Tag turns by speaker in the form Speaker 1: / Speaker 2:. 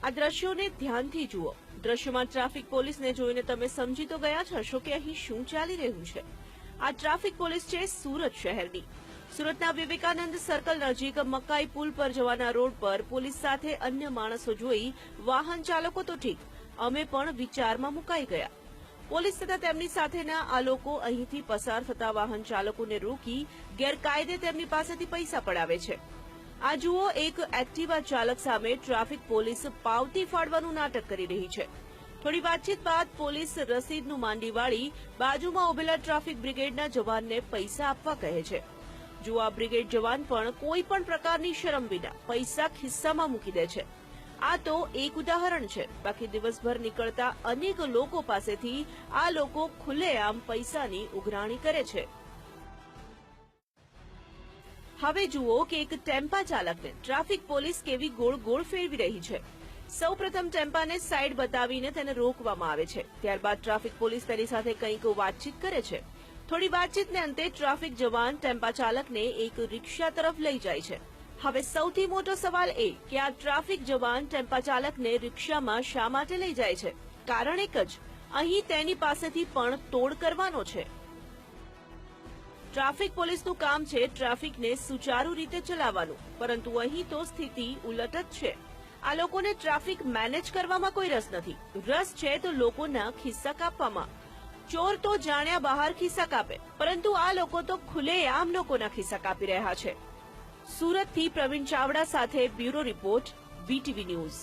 Speaker 1: આ દ્રશ્યોને ધ્યાનથી જુઓ। દ્રશ્યોમાં ટ્રાફિક પોલીસને જોઈને તમે સમજી તો ગયા જ હશો કે અહીં શું ચાલી રહ્યું છે। આ ટ્રાફિક પોલીસ છે સુરત શહેરની। સુરતના વિવેકાનંદ સર્કલ નજીક મકાઈ પુલ પર જવાના રોડ પર પોલીસ સાથે અન્ય માણસો જોઈ વાહન ચાલકો તો ઠીક, અમે પણ વિચારમાં મુકાઈ ગયા। પોલીસ તથા તેમની સાથેના આ લોકો અહીંથી પસાર થતા વાહન ચાલકોને રોકી ગેરકાયદે તેમની પાસેથી પૈસા પડાવે છે। આ જુઓ, એક એક્ટિવા ચાલક સામે ટ્રાફિક પોલીસ પાવતી ફાડવાનું નાટક કરી રહી છે। થોડી વાતચીત બાદ પોલીસ રસીદનું માંડી વાળી બાજુમાં ઉભેલા ટ્રાફિક બ્રિગેડના જવાનને પૈસા આપવા કહે છે। જુઓ, આ બ્રિગેડ જવાન પણ કોઈ પણ પ્રકારની શરમ વિના પૈસા ખિસ્સામાં મૂકી દે છે। આ તો એક ઉદાહરણ છે, બાકી દિવસભર નીકળતા અનેક લોકો પાસેથી આ લોકો ખુલ્લેઆમ પૈસાની ઉઘરાણી કરે છે। હવે જુઓ કે એક ટેમ્પા ચાલકને ટ્રાફિક પોલીસ કેવી ગોળ ગોળ ફેરવી રહી છે। સૌપ્રથમ ટેમ્પાને સાઈડ બતાવીને તેને રોકવામાં આવે છે, ત્યારબાદ ટ્રાફિક પોલીસ તેની સાથે કંઈક વાતચીત કરે છે। થોડી વાતચીતને અંતે ટ્રાફિક જવાન ટેમ્પા ચાલકને એક રિક્ષા તરફ લઈ જાય છે। હવે સૌથી મોટો સવાલ એ કે આ ટ્રાફિક જવાન ટેમ્પા ચાલકને રિક્ષામાં શા માટે લઈ જાય છે? કારણ એક જ, અહીં તેની પાસેથી પણ તોડ કરવાનો છે। ટ્રાફિક પોલીસનું કામ છે ટ્રાફિકને સુચારુ રીતે ચલાવવાનું, પરંતુ અહીં તો સ્થિતિ ઉલટ જ છે। આ લોકોને ટ્રાફિક મેનેજ કરવામાં કોઈ રસ નથી, રસ છે તો લોકોના ખિસ્સા કાપવામાં। ચોર તો જાણ્યા બહાર ખિસ્સા કાપે, પરંતુ આ લોકો તો ખુલ્લેઆમ લોકોના ખિસ્સા કાપી રહ્યા છે। સુરતથી પ્રવીણ ચાવડા સાથે બ્યુરો રિપોર્ટ, વીટીવી ન્યૂઝ।